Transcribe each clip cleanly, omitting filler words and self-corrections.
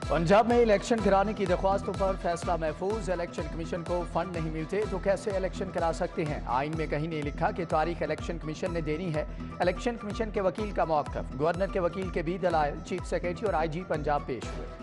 पंजाब में इलेक्शन कराने की दरख्वास्तों पर फैसला महफूज। इलेक्शन कमीशन को फंड नहीं मिलते तो कैसे इलेक्शन करा सकते हैं। आइन में कहीं नहीं लिखा कि तारीख इलेक्शन कमीशन ने देनी है। इलेक्शन कमीशन के वकील का मौक़िफ़, गवर्नर के वकील के भी दलाइल, चीफ सेक्रेटरी और आईजी पंजाब पेश हुए।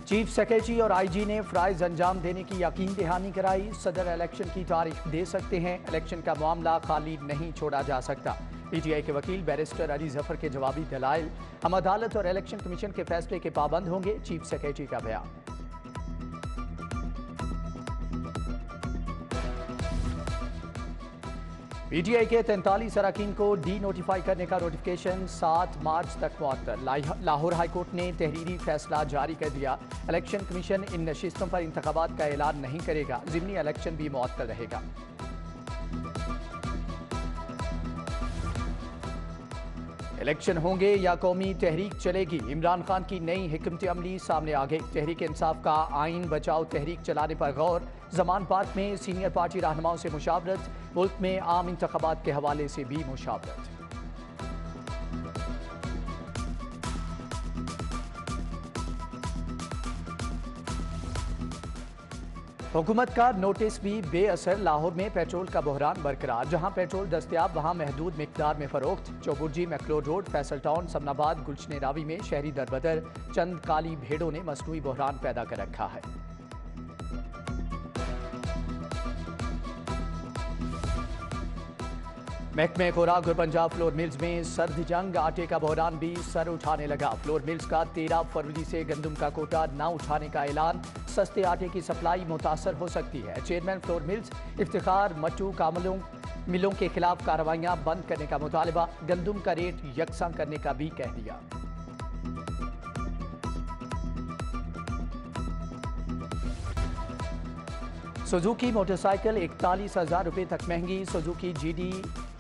चीफ सेक्रेटरी और आईजी ने फ़राइज़ अंजाम देने की यकीन दहानी कराई। सदर इलेक्शन की तारीख दे सकते हैं, इलेक्शन का मामला खाली नहीं छोड़ा जा सकता। पीटीआई के वकील बैरिस्टर अली जफर के जवाबी दलाइल, हम अदालत और इलेक्शन कमीशन के फैसले के पाबंद होंगे, चीफ सेक्रेटरी का बयान। पीटीआई के 43 अरकान को डी नोटिफाई करने का नोटिफिकेशन 7 मार्च तक मुअत्तल। लाहौर हाईकोर्ट ने तहरीरी फैसला जारी कर दिया। इलेक्शन कमीशन इन नशिस्तों पर इंतखाबात का ऐलान नहीं करेगा, ज़िमनी इलेक्शन भी मुअत्तल रहेगा। इलेक्शन होंगे या कौमी तहरीक चलेगी, इमरान खान की नई हिकमत अमली सामने आ गई। तहरीक इंसाफ का आइन बचाओ तहरीक चलाने पर गौर, जमान पार्क में सीनियर पार्टी रहनुमाओं से मुशावरत, मुल्क में आम इंतखाबात के हवाले से भी मुशावरत। हुकूमत का नोटिस भी बेअसर। लाहौर में पेट्रोल का बहरान बरकरार, जहां पेट्रोल दस्तयाब वहां महदूद मिकदार में फरोख्त। चौबुर्जी, मैक्लोड रोड, फैसल टाउन, समनाबाद, गुलशन रावी में शहरी दरबदर। चंद काली भेड़ों ने मसनूई बहरान पैदा कर रखा है। महकमे खुराक और पंजाब फ्लोर मिल्स में सर्द जंग, आटे का बहरान भी सर उठाने लगा। फ्लोर मिल्स का 13 फरवरी से गंदम का कोटा न उठाने का ऐलान, सस्ते आटे की सप्लाई मुतासर हो सकती है। Chairman flour mills Iftikhar Mattu कामलों मिलों के खिलाफ कार्रवाइयां बंद करने का मुतालबा, गंदम का रेट यकसा करने का भी कह दिया। सुजुकी मोटरसाइकिल 41,000 रुपये तक महंगी। सुजुकी GD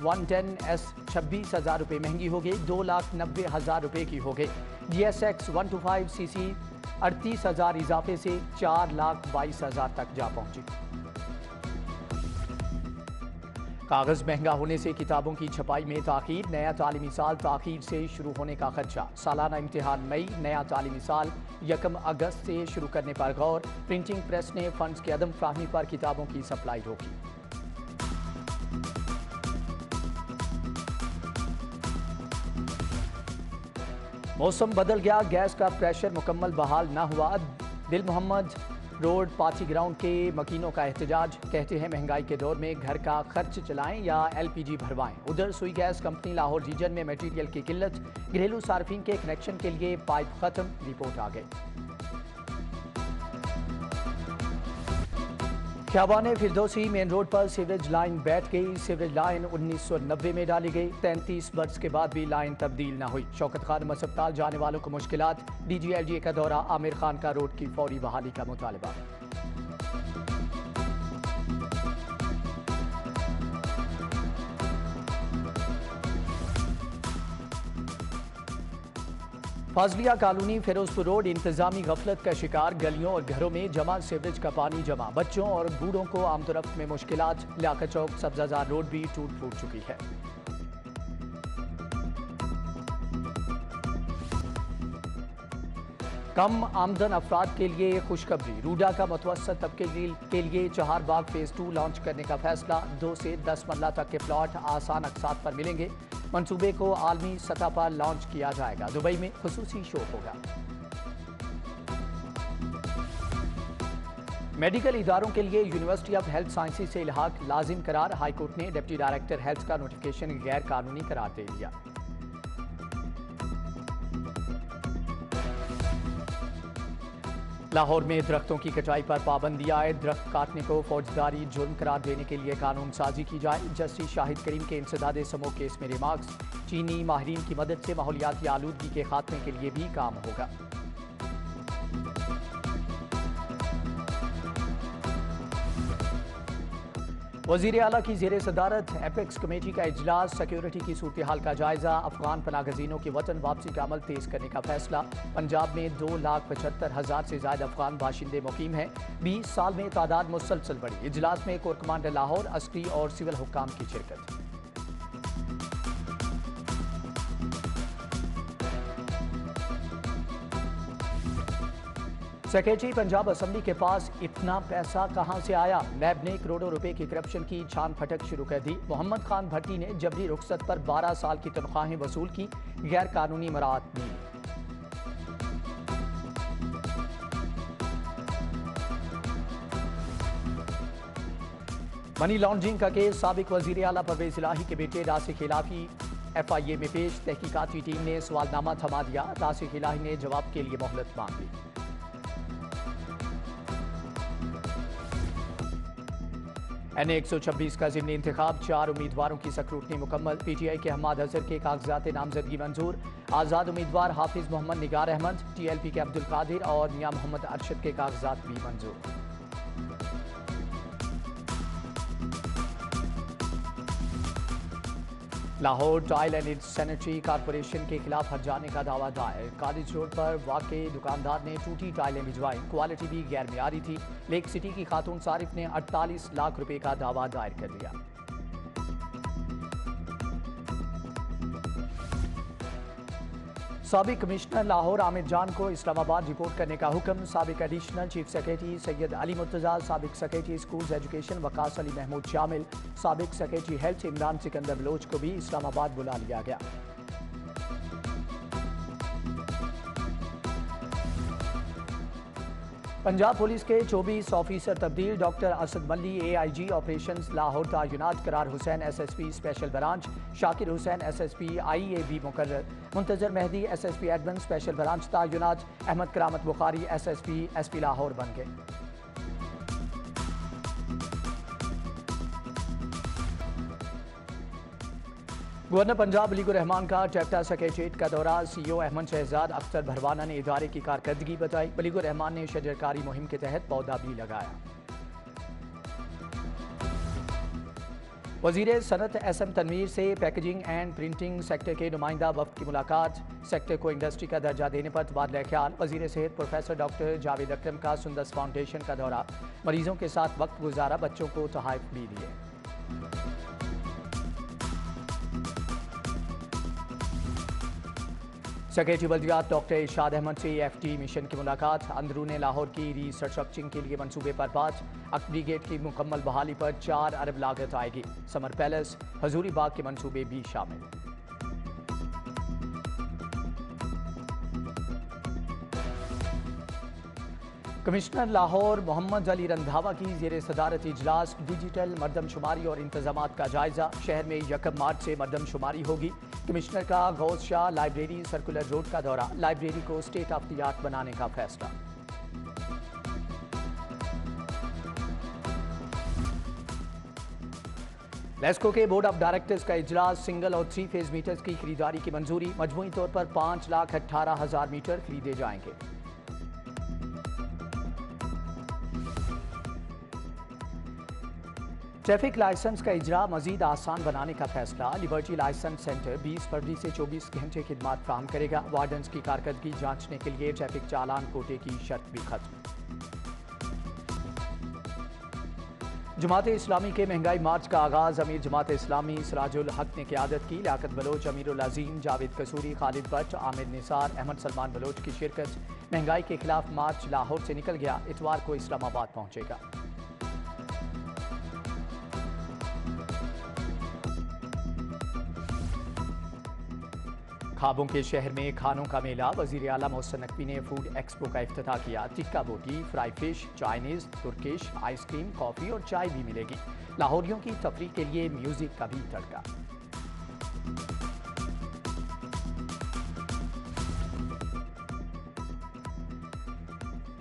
110S 26,000 रुपये महंगी हो गई, 2,90,000 रुपये की हो गई। GSX 125cc 38,000 इजाफे से 4,22,000 तक जा पहुंची। कागज महंगा होने से किताबों की छपाई में ताखीर, नया तालीमी साल ताखीर से शुरू होने का खदशा। सालाना इम्तिहान मई, नया तालीमी साल 1 अगस्त से शुरू करने पर गौर। प्रिंटिंग प्रेस ने फंड्स की अदम फ्राहमी पर किताबों की सप्लाई रोकी। मौसम बदल गया, गैस का प्रेशर मुकम्मल बहाल न हुआ। दिल मोहम्मद रोड पार्टी ग्राउंड के मकीनों का एहतजाज, कहते हैं महंगाई के दौर में घर का खर्च चलाएं या LPG भरवाएं। उधर सुई गैस कंपनी लाहौर रीजन में मटीरियल की किल्लत, घरेलू सार्फिन के कनेक्शन के लिए पाइप खत्म, रिपोर्ट आ गई। ख्याबान फिरदौसी मेन रोड पर सीवरेज लाइन बैठ गई। सीवरेज लाइन 1990 में डाली गई, 33 बरस के बाद भी लाइन तब्दील न हुई। शौकत खान अस्पताल जाने वालों को मुश्किलात, DGLGA का दौरा, आमिर खान का रोड की फौरी बहाली का मुतालबा। फाजलिया कॉलोनी फिरोजपुर रोड इंतजामी गफलत का शिकार, गलियों और घरों में जमा सीवरेज का पानी जमा, बच्चों और बूढ़ों को आमदोरफ्त में मुश्किलात। लियाकत चौक सब्जाजार रोड भी टूट फूट चुकी है। कम आमदन अफराद के लिए खुशखबरी, रूडा का मुतवस्सत तबके के लिए चहारबाग फेज 2 लॉन्च करने का फैसला। 2 से 10 मरला तक के प्लॉट आसान अकसात पर मिलेंगे। मंसूबे को आलमी सतह पर लॉन्च किया जाएगा। दुबई में खुसूसी शो होगा। मेडिकल इदारों के लिए यूनिवर्सिटी ऑफ हेल्थ साइंसेज से इल्हाक लाजिम करार, हाईकोर्ट ने डिप्टी डायरेक्टर हेल्थ का नोटिफिकेशन गैर कानूनी करार दे दिया। लाहौर में दरख्तों की कटाई पर पाबंदी आए, दरख्त काटने को फौजदारी जुर्म करार देने के लिए कानून साजी की जाए। जस्टिस शाहिद करीम के इंसदाद समूह केस में रिमार्क्स, चीनी माहिरीन की मदद से माहौलियाती आलूदगी के खात्मे के लिए भी काम होगा। वजीर आला की जेर सदारत एपेक्स कमेटी का इजलास, सिक्योरिटी की सूरत हाल का जायजा, अफगान पनागजीनों की वतन वापसी का अमल तेज करने का फैसला। पंजाब में 2,75,000 से ज्यादा अफगान बाशिंदे मुकीम हैं। 20 साल में तादाद मुसलसल बढ़ी। इजलास में कोर कमांडर लाहौर, अस्करी और सिविल हुक्काम की शिरकत। सेक्रेटरी पंजाब असम्बली के पास इतना पैसा कहां से आया? नैब ने करोड़ों रुपए की करप्शन की छान फटक शुरू कर दी। मोहम्मद खान भट्टी ने जबरी रुखसत पर 12 साल की तनख्वाहें वसूल की, गैर कानूनी मराहत मिली। मनी लॉन्ड्रिंग का केस, साबिक वजीर आला परवेज इलाही के बेटे रासिक इलाही FIA में पेश। तहकीकाती टीम ने सवालनामा थमा दिया। रासिक इलाही ने जवाब के लिए मोहलत मांग ली। NA 126 का ज़िमनी इंतखाब, 4 उम्मीदवारों की स्क्रूटनी मुकम्मल। PTI के हम्माद अजहर के कागजात नामजदगी मंजूर। आज़ाद उम्मीदवार हाफिज मोहम्मद निगार अहमद, TLP के अब्दुल कादिर और मियां मोहम्मद अरशद के कागजात भी मंजूर। Lahore tile and sanitary corporation के खिलाफ हर्जाने का दावा दायर। कॉलेज रोड पर वाकई दुकानदार ने टूटी टाइलें भिजवाई, क्वालिटी भी गैर मियारी थी। लेक सिटी की खातून सारिफ ने 48 लाख रुपए का दावा दायर कर दिया। साबिक कमिश्नर लाहौर आमिर जान को इस्लामाबाद रिपोर्ट करने का हुक्म। साबिक additional chief secretary Syed Ali Murtaza, साबिक secretary schools education Waqas Ali Mahmood शामिल, साबिक सेक्रेटरी हेल्थ इमरान सिकंदर बलोच को भी इस्लामाबाद बुला लिया गया। पंजाब पुलिस के 24 ऑफिसर तब्दील। Doctor Asad Malli AIG operations Lahore तैनात, Qarar Hussain SSP special branch, Shakir Hussain SSP IAB मुकर्रर। Muntazir Mehdi SSP admin special branch तैनात, अहमद करामत बुखारी SSP SP लाहौर बन गए। गवर्नर पंजाब वलीगुर रहमान का टेप्टा सेक्रेटरीट का दौरा। CEO अहमद शहजाद अख्तर भरवाना ने इदारे की कारकर्दगी बताई। वलीगुर रहमान ने शजरकारी मुहिम के तहत पौधा भी लगाया। वजीर सनत SM तनवीर से पैकेजिंग एंड प्रिंटिंग सेक्टर के नुमाइंदा वफ्द की मुलाकात। सेक्टर को इंडस्ट्री का दर्जा देने पर तबादला ख्याल। वजीर सेहत प्रोफेसर डॉक्टर जावेद अकरम का सुंदस फाउंडेशन का दौरा। मरीजों के साथ वक्त गुजारा, बच्चों को तोहफे भी दिए। सेक्रेटरी बल्दियात डॉक्टर इरशाद अहमद से FT मिशन की मुलाकात। अंदरून लाहौर की रीस्ट्रक्चरिंग के लिए मंसूबे पर बात। अकबरी गेट की मुकम्मल बहाली पर 4 अरब लागत आएगी। समर पैलेस, हजूरी बाग के मंसूबे भी शामिल। कमिश्नर लाहौर मोहम्मद अली रंधावा की जेर सदारत इजलास। डिजिटल मरदमशुमारी और इंतजामात का जायजा। शहर में 1 मार्च से मरदमशुमारी होगी। कमिश्नर का Ghaus Shah library circular road का दौरा। लाइब्रेरी को स्टेट ऑफ द आर्ट बनाने का फैसला। लेस्को के बोर्ड ऑफ डायरेक्टर्स का इजलास। सिंगल और 3 फेज मीटर्स की खरीदारी की मंजूरी। मजमूई तौर पर 5,18,000 मीटर खरीदे जाएंगे। ट्रैफिक लाइसेंस का इजरा मजीद आसान बनाने का फैसला। लिबर्टी लाइसेंस सेंटर 20 फरवरी से 24 घंटे खिदमात फ्राहम करेगा। वार्डन्स की कारकर्दगी जांचने के लिए ट्रैफिक चालान कोटे की शर्त भी खत्म। जमात इस्लामी के महंगाई मार्च का आगाज। अमीर जमात इस्लामी सिराजुल हक ने क़यादत की। लियाकत बलोच, अमीरुल अजीम, जावेद कसूरी, खालिद भट्ट, आमिर निसार, अहमद सलमान बलोच की शिरकत। महंगाई के खिलाफ मार्च लाहौर से निकल गया। इतवार को इस्लामाबाद पहुंचेगा। खाबों के शहर में खानों का मेला। वजीर आला मोहसिन नकवी ने फूड एक्सपो का इफ्तिताह किया। टिक्का बोटी, fry fish, Chinese, Turkish, ice cream, coffee और चाय भी मिलेगी। लाहौरियों की तफरीह के लिए म्यूजिक का भी तड़का।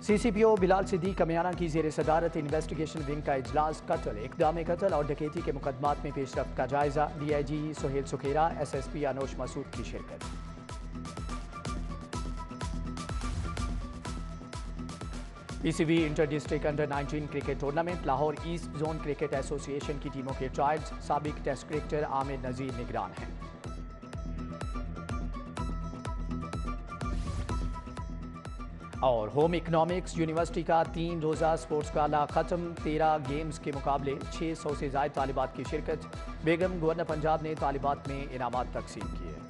CCPO बिलाल सिद्दीक कमियाना की जेर सदारत इन्वेस्टिगेशन विंग का इजलास। कत्ल, इक़दाम कत्ल और डकैती के मुकदमात में पेशरफ्त का जायजा। DIG सोहेल सुखेरा, SSP अनोश मसूद की शिरकत। PCB inter district under 19 cricket tournament, Lahore east zone cricket association की टीमों के ट्रायल्स, साबिक टेस्ट क्रिकेटर आमिर नजीर निगरान हैं। और होम इकोनॉमिक्स यूनिवर्सिटी का 3 रोज़ा स्पोर्ट्स गाला खत्म, 13 गेम्स के मुकाबले 600 से ज़ायद तालिबात की शिरकत। बेगम गवर्नर पंजाब ने तालिबात में इनामात तकसीम किए।